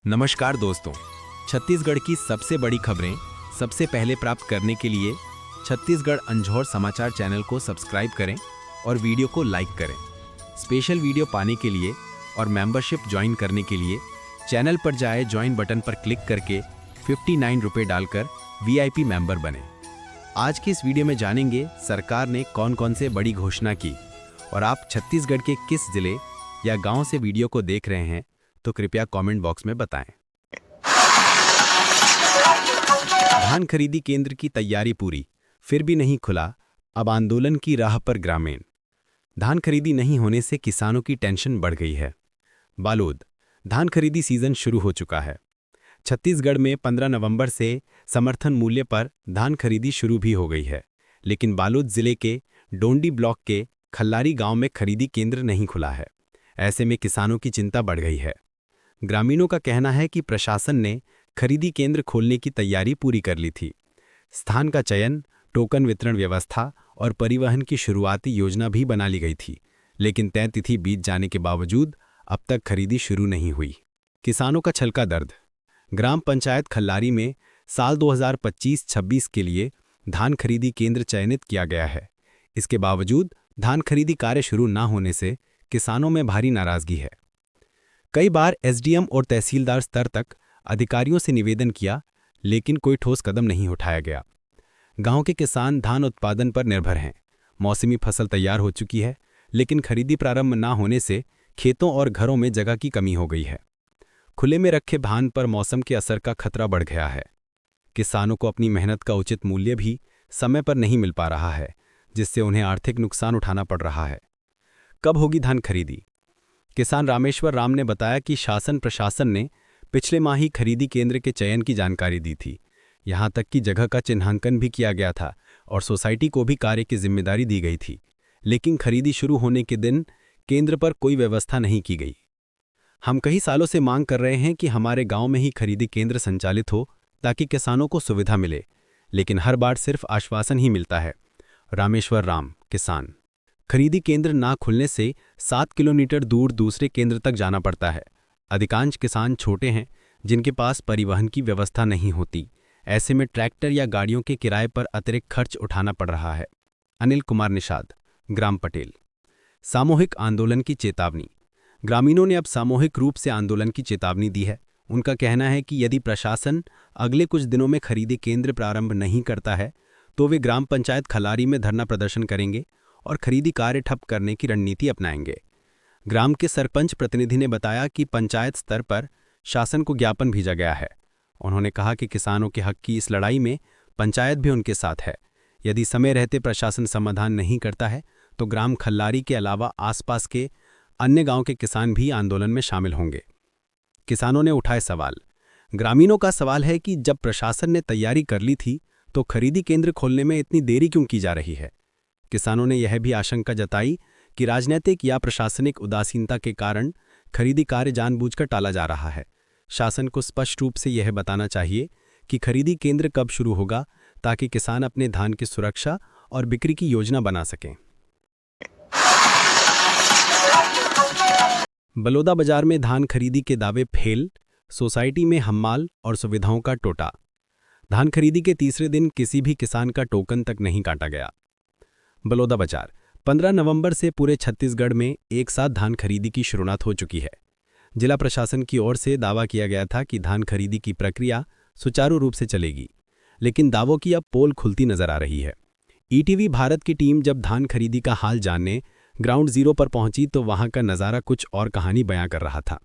नमस्कार दोस्तों, छत्तीसगढ़ की सबसे बड़ी खबरें सबसे पहले प्राप्त करने के लिए छत्तीसगढ़ अंजोर समाचार चैनल को सब्सक्राइब करें और वीडियो को लाइक करें। स्पेशल वीडियो पाने के लिए और मेंबरशिप ज्वाइन करने के लिए चैनल पर जाए ज्वाइन बटन पर क्लिक करके 59 रुपये डालकर VIP मेंबर बने। आज की इस वीडियो में जानेंगे सरकार ने कौन कौन से बड़ी घोषणा की और आप छत्तीसगढ़ के किस जिले या गांव से वीडियो को देख रहे हैं तो कृपया कमेंट बॉक्स में बताएं। धान खरीदी केंद्र की तैयारी पूरी, फिर भी नहीं खुला, अब आंदोलन की राह पर ग्रामीण। धान खरीदी नहीं होने से किसानों की टेंशन बढ़ गई है। बालोद, धान खरीदी सीजन शुरू हो चुका है। छत्तीसगढ़ में 15 नवंबर से समर्थन मूल्य पर धान खरीदी शुरू भी हो गई है, लेकिन बालोद जिले के डोंडी ब्लॉक के खल्लारी गांव में खरीदी केंद्र नहीं खुला है। ऐसे में किसानों की चिंता बढ़ गई है। ग्रामीणों का कहना है कि प्रशासन ने खरीदी केंद्र खोलने की तैयारी पूरी कर ली थी। स्थान का चयन, टोकन वितरण व्यवस्था और परिवहन की शुरुआती योजना भी बना ली गई थी, लेकिन तय तिथि बीत जाने के बावजूद अब तक खरीदी शुरू नहीं हुई। किसानों का छलका दर्द। ग्राम पंचायत खल्लारी में साल 2025-26 के लिए धान खरीदी केंद्र चयनित किया गया है। इसके बावजूद धान खरीदी कार्य शुरू न होने से किसानों में भारी नाराजगी है। कई बार SDM और तहसीलदार स्तर तक अधिकारियों से निवेदन किया, लेकिन कोई ठोस कदम नहीं उठाया गया। गांव के किसान धान उत्पादन पर निर्भर हैं। मौसमी फसल तैयार हो चुकी है, लेकिन खरीदी प्रारंभ न होने से खेतों और घरों में जगह की कमी हो गई है। खुले में रखे धान पर मौसम के असर का खतरा बढ़ गया है। किसानों को अपनी मेहनत का उचित मूल्य भी समय पर नहीं मिल पा रहा है, जिससे उन्हें आर्थिक नुकसान उठाना पड़ रहा है। कब होगी धान खरीदी? किसान रामेश्वर राम ने बताया कि शासन प्रशासन ने पिछले माह ही खरीदी केंद्र के चयन की जानकारी दी थी। यहां तक कि जगह का चिन्हांकन भी किया गया था और सोसाइटी को भी कार्य की जिम्मेदारी दी गई थी, लेकिन खरीदी शुरू होने के दिन केंद्र पर कोई व्यवस्था नहीं की गई। हम कई सालों से मांग कर रहे हैं कि हमारे गांव में ही खरीदी केंद्र संचालित हो ताकि किसानों को सुविधा मिले, लेकिन हर बार सिर्फ आश्वासन ही मिलता है। रामेश्वर राम, किसान। खरीदी केंद्र ना खुलने से 7 किलोमीटर दूर दूसरे केंद्र तक जाना पड़ता है। अधिकांश किसान छोटे हैं जिनके पास परिवहन की व्यवस्था नहीं होती। ऐसे में ट्रैक्टर या गाड़ियों के किराए पर अतिरिक्त खर्च उठाना पड़ रहा है। अनिल कुमार निषाद, ग्राम पटेल। सामूहिक आंदोलन की चेतावनी। ग्रामीणों ने अब सामूहिक रूप से आंदोलन की चेतावनी दी है। उनका कहना है कि यदि प्रशासन अगले कुछ दिनों में खरीदी केंद्र प्रारंभ नहीं करता है तो वे ग्राम पंचायत खल्लारी में धरना प्रदर्शन करेंगे और खरीदी कार्य ठप करने की रणनीति अपनाएंगे। ग्राम के सरपंच प्रतिनिधि ने बताया कि पंचायत स्तर पर शासन को ज्ञापन भेजा गया है। उन्होंने कहा कि किसानों के हक की इस लड़ाई में पंचायत भी उनके साथ है। यदि समय रहते प्रशासन समाधान नहीं करता है तो ग्राम खल्लारी के अलावा आसपास के अन्य गांव के किसान भी आंदोलन में शामिल होंगे। किसानों ने उठाए सवाल। ग्रामीणों का सवाल है कि जब प्रशासन ने तैयारी कर ली थी तो खरीदी केंद्र खोलने में इतनी देरी क्यों की जा रही है? किसानों ने यह भी आशंका जताई कि राजनीतिक या प्रशासनिक उदासीनता के कारण खरीदी कार्य जानबूझकर टाला जा रहा है। शासन को स्पष्ट रूप से यह बताना चाहिए कि खरीदी केंद्र कब शुरू होगा ताकि किसान अपने धान की सुरक्षा और बिक्री की योजना बना सकें। बलौदा बाजार में धान खरीदी के दावे फेल, सोसाइटी में हम्माल और सुविधाओं का टोटा। धान खरीदी के तीसरे दिन किसी भी किसान का टोकन तक नहीं काटा गया। बलौदा बाजार 15 नवंबर से पूरे छत्तीसगढ़ में एक साथ धान खरीदी की शुरुआत हो चुकी है। जिला प्रशासन की ओर से दावा किया गया था कि धान खरीदी की प्रक्रिया सुचारू रूप से चलेगी, लेकिन दावों की अब पोल खुलती नजर आ रही है। ETV भारत की टीम जब धान खरीदी का हाल जानने ग्राउंड जीरो पर पहुंची तो वहां का नज़ारा कुछ और कहानी बयां कर रहा था।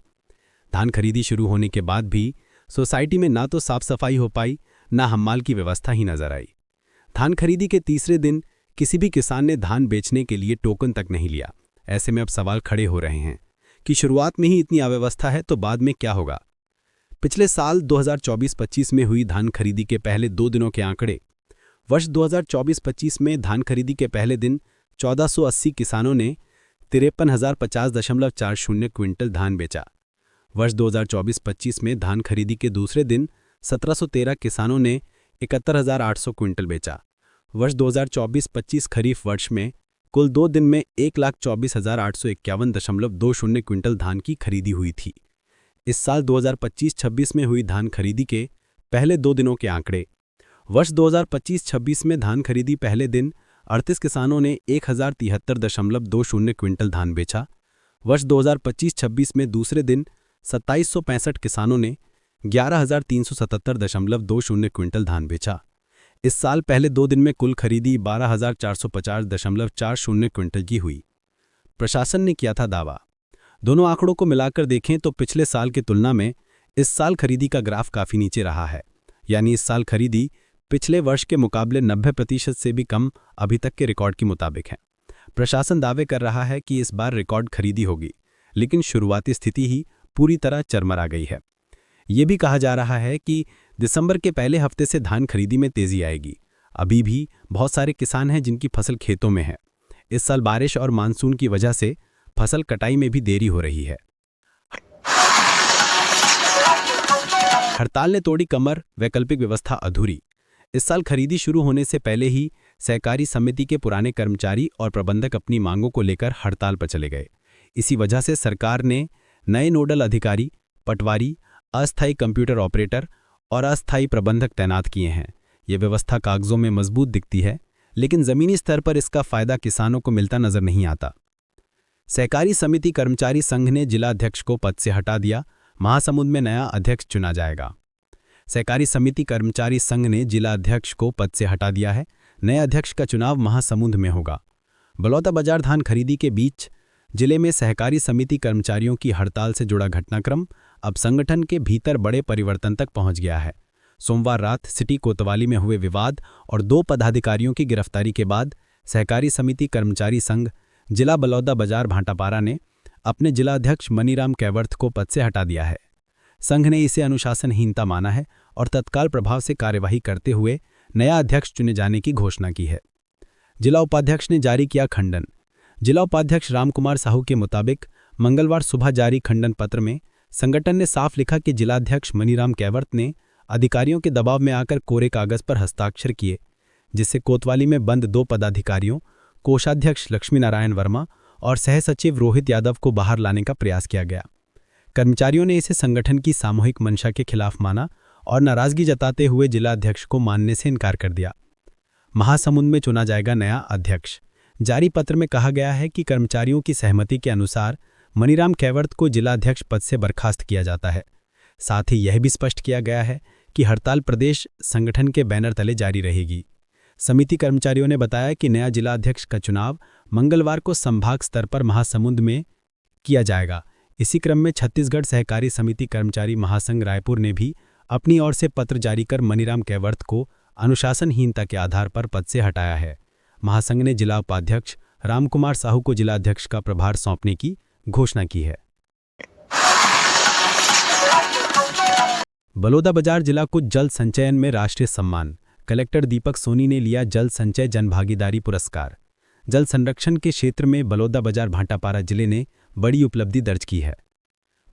धान खरीदी शुरू होने के बाद भी सोसाइटी में ना तो साफ सफाई हो पाई, ना हम्माल की व्यवस्था ही नजर आई। धान खरीदी के तीसरे दिन किसी भी किसान ने धान बेचने के लिए टोकन तक नहीं लिया। ऐसे में अब सवाल खड़े हो रहे हैं कि शुरुआत में ही इतनी अव्यवस्था है तो बाद में क्या होगा? पिछले साल 2024-25 में हुई धान खरीदी के पहले 2 दिनों के आंकड़े। वर्ष 2024-25 में धान खरीदी के पहले दिन 1480 किसानों ने 53,050.40 क्विंटल धान बेचा। वर्ष 2024-25 में धान खरीदी के दूसरे दिन 1713 किसानों ने 71,800 क्विंटल बेचा। वर्ष 2024-25 खरीफ वर्ष में कुल 2 दिन में 1,24,851.20 क्विंटल धान की खरीदी हुई थी। इस साल 2025-26 में हुई धान खरीदी के पहले 2 दिनों के आंकड़े। वर्ष 2025-26 में धान खरीदी पहले दिन 38 किसानों ने 1073.20 क्विंटल धान बेचा। वर्ष 2025-26 में दूसरे दिन 2765 किसानों ने 11,377.20 क्विंटल धान बेचा। इस साल पहले 2 दिन में कुल खरीदी 12,450.40 क्विंटल की हुई। प्रशासन ने किया था दावा। दोनों आंकड़ों को मिलाकर देखें तो पिछले साल की तुलना में इस साल खरीदी का ग्राफ काफ़ी नीचे रहा है, यानी इस साल खरीदी पिछले वर्ष के मुकाबले 90% से भी कम अभी तक के रिकॉर्ड के मुताबिक है। प्रशासन दावे कर रहा है कि इस बार रिकॉर्ड खरीदी होगी, लेकिन शुरुआती स्थिति ही पूरी तरह चरमरा गई है। ये भी कहा जा रहा है कि दिसंबर के पहले हफ्ते से धान खरीदी में तेजी आएगी। अभी भी बहुत सारे किसान हैं जिनकी फसल खेतों में है। इस साल बारिश और मानसून की वजह से फसल कटाई में भी देरी हो रही है। हड़ताल ने तोड़ी कमर, वैकल्पिक व्यवस्था अधूरी। इस साल खरीदी शुरू होने से पहले ही सहकारी समिति के पुराने कर्मचारी और प्रबंधक अपनी मांगों को लेकर हड़ताल पर चले गए। इसी वजह से सरकार ने नए नोडल अधिकारी, पटवारी, अस्थायी कंप्यूटर ऑपरेटर और अस्थायी प्रबंधक तैनात किए हैं। ये व्यवस्था कागजों में मजबूत दिखती है, लेकिन ज़मीनी स्तर पर इसका फायदा किसानों को मिलता नजर नहीं आता। सहकारी समिति कर्मचारी संघ ने जिला अध्यक्ष को पद से हटा दिया। महासमुंद में नया अध्यक्ष चुना जाएगा। सहकारी समिति कर्मचारी संघ ने जिला अध्यक्ष को पद से हटा दिया है। नए अध्यक्ष का चुनाव महासमुंद में होगा। बलौदा बाजार धान खरीदी के बीच जिले में सहकारी समिति कर्मचारियों की हड़ताल से जुड़ा घटनाक्रम अब संगठन के भीतर बड़े परिवर्तन तक पहुंच गया है। सोमवार रात सिटी कोतवाली में हुए विवाद और 2 पदाधिकारियों की गिरफ्तारी के बाद सहकारी समिति कर्मचारी संघ जिला बलौदा बाजार भाटापारा ने अपने जिलाध्यक्ष मनीराम कैवर्थ को पद से हटा दिया है। संघ ने इसे अनुशासनहीनता माना है और तत्काल प्रभाव से कार्यवाही करते हुए नया अध्यक्ष चुने जाने की घोषणा की है। जिला उपाध्यक्ष ने जारी किया खंडन। जिला उपाध्यक्ष रामकुमार साहू के मुताबिक मंगलवार सुबह जारी खंडन पत्र में संगठन ने साफ लिखा कि जिलाध्यक्ष मनीराम कैवर्थ ने अधिकारियों के दबाव में आकर कोरे कागज पर हस्ताक्षर किए, जिससे कोतवाली में बंद 2 पदाधिकारियों, कोषाध्यक्ष लक्ष्मीनारायण वर्मा और सहसचिव रोहित यादव को बाहर लाने का प्रयास किया गया। कर्मचारियों ने इसे संगठन की सामूहिक मंशा के खिलाफ माना और नाराजगी जताते हुए जिलाध्यक्ष को मानने से इनकार कर दिया। महासमुंद में चुना जाएगा नया अध्यक्ष। जारी पत्र में कहा गया है कि कर्मचारियों की सहमति के अनुसार मनीराम कैवर्थ को जिलाध्यक्ष पद से बर्खास्त किया जाता है। साथ ही यह भी स्पष्ट किया गया है कि हड़ताल प्रदेश संगठन के बैनर तले जारी रहेगी। समिति कर्मचारियों ने बताया कि नया जिलाध्यक्ष का चुनाव मंगलवार को संभाग स्तर पर महासमुंद में किया जाएगा। इसी क्रम में छत्तीसगढ़ सहकारी समिति कर्मचारी महासंघ रायपुर ने भी अपनी ओर से पत्र जारी कर मनीराम कैवर्थ को अनुशासनहीनता के आधार पर पद से हटाया है। महासंघ ने जिला उपाध्यक्ष रामकुमार साहू को जिलाध्यक्ष का प्रभार सौंपने की घोषणा की है। बलौदा बाजार जिला को जल संचयन में राष्ट्रीय सम्मान। कलेक्टर दीपक सोनी ने लिया जल संचय जनभागीदारी पुरस्कार। जल संरक्षण के क्षेत्र में बलौदा बाजार भाटापारा जिले ने बड़ी उपलब्धि दर्ज की है।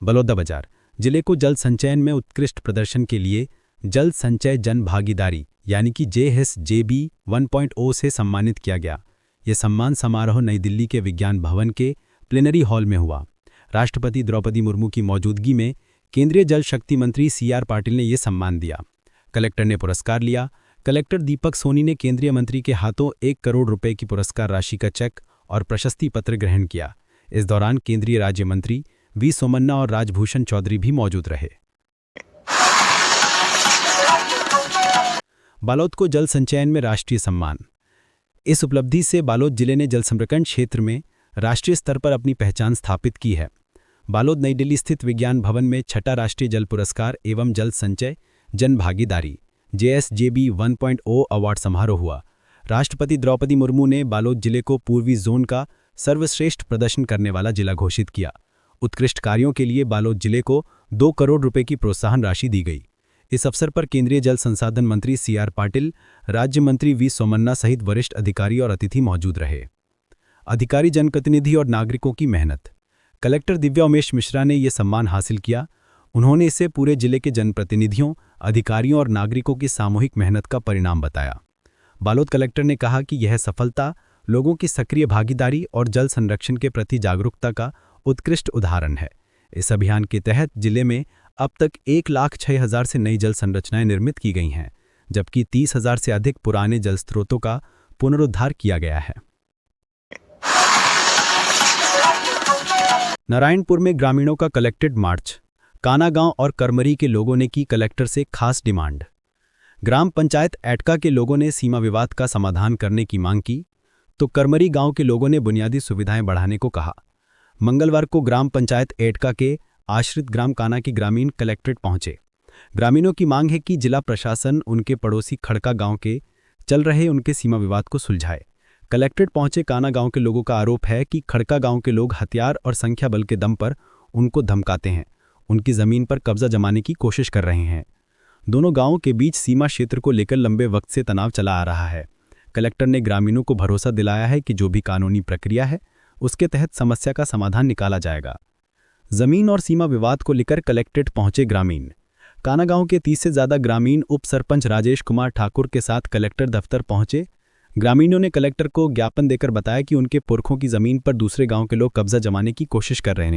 बलौदा बाजार जिले को जल संचयन में उत्कृष्ट प्रदर्शन के लिए जल संचय जनभागीदारी यानी कि JSJB 1.0 से सम्मानित किया गया। यह सम्मान समारोह नई दिल्ली के विज्ञान भवन के प्लेनरी हॉल में हुआ। राष्ट्रपति द्रौपदी मुर्मू की मौजूदगी में केंद्रीय जल शक्ति मंत्री CR पाटिल ने यह सम्मान दिया। कलेक्टर ने पुरस्कार लिया। कलेक्टर दीपक सोनी ने केंद्रीय मंत्री के हाथों 1 करोड़ रुपए की पुरस्कार राशि का चेक और प्रशस्ति पत्र ग्रहण किया। इस दौरान केंद्रीय राज्य मंत्री V सोमन्ना और राजभूषण चौधरी भी मौजूद रहे। बालोद को जल संचयन में राष्ट्रीय सम्मान। इस उपलब्धि से बालोद जिले ने जल संरक्षण क्षेत्र में राष्ट्रीय स्तर पर अपनी पहचान स्थापित की है। बालोद नई दिल्ली स्थित विज्ञान भवन में 6ठा राष्ट्रीय जल पुरस्कार एवं जल संचय जन भागीदारी JSJB 1.0 अवार्ड समारोह हुआ। राष्ट्रपति द्रौपदी मुर्मू ने बालोद जिले को पूर्वी जोन का सर्वश्रेष्ठ प्रदर्शन करने वाला जिला घोषित किया। उत्कृष्ट कार्यों के लिए बालोद जिले को 2 करोड़ रुपए की प्रोत्साहन राशि दी गई। इस अवसर पर केंद्रीय जल संसाधन मंत्री CR पाटिल, राज्य मंत्री V सोमन्ना सहित वरिष्ठ अधिकारी और अतिथि मौजूद रहे। अधिकारी, जनप्रतिनिधि और नागरिकों की मेहनत। कलेक्टर दिव्या उमेश मिश्रा ने यह सम्मान हासिल किया। उन्होंने इसे पूरे जिले के जनप्रतिनिधियों, अधिकारियों और नागरिकों की सामूहिक मेहनत का परिणाम बताया। बालोद कलेक्टर ने कहा कि यह सफलता लोगों की सक्रिय भागीदारी और जल संरक्षण के प्रति जागरूकता का उत्कृष्ट उदाहरण है। इस अभियान के तहत जिले में अब तक 1,06,000 से नई जल संरचनाएं निर्मित की गई हैं, जबकि 30,000 से अधिक पुराने जल स्रोतों का पुनरुद्धार किया गया है। नारायणपुर में ग्रामीणों का कलेक्टेड मार्च। काना गांव और करमरी के लोगों ने की कलेक्टर से खास डिमांड। ग्राम पंचायत एटका के लोगों ने सीमा विवाद का समाधान करने की मांग की, तो करमरी गांव के लोगों ने बुनियादी सुविधाएं बढ़ाने को कहा। मंगलवार को ग्राम पंचायत एटका के आश्रित ग्राम काना के ग्रामीण कलेक्ट्रेट पहुंचे। ग्रामीणों की मांग है कि जिला प्रशासन उनके पड़ोसी खड़का गांव के चल रहे उनके सीमा विवाद को सुलझाए। कलेक्ट्रेट पहुंचे काना गांव के लोगों का आरोप है कि खड़का गांव के लोग हथियार और संख्या बल के दम पर उनको धमकाते हैं, उनकी जमीन पर कब्जा जमाने की कोशिश कर रहे हैं। दोनों गांवों के बीच सीमा क्षेत्र को लेकर लंबे वक्त से तनाव चला आ रहा है। कलेक्टर ने ग्रामीणों को भरोसा दिलाया है कि जो भी कानूनी प्रक्रिया है उसके तहत समस्या का समाधान निकाला जाएगा। जमीन और सीमा विवाद को लेकर कलेक्ट्रेट पहुंचे ग्रामीण। काना गांव के 30 से ज्यादा ग्रामीण उप सरपंच राजेश कुमार ठाकुर के साथ कलेक्टर दफ्तर पहुंचे। ग्रामीणों ने कलेक्टर को ज्ञापन देकर बताया कि उनके पुरखों की जमीन पर दूसरे गांव के लोग कब्जा जमाने की कोशिश कर रहे हैं।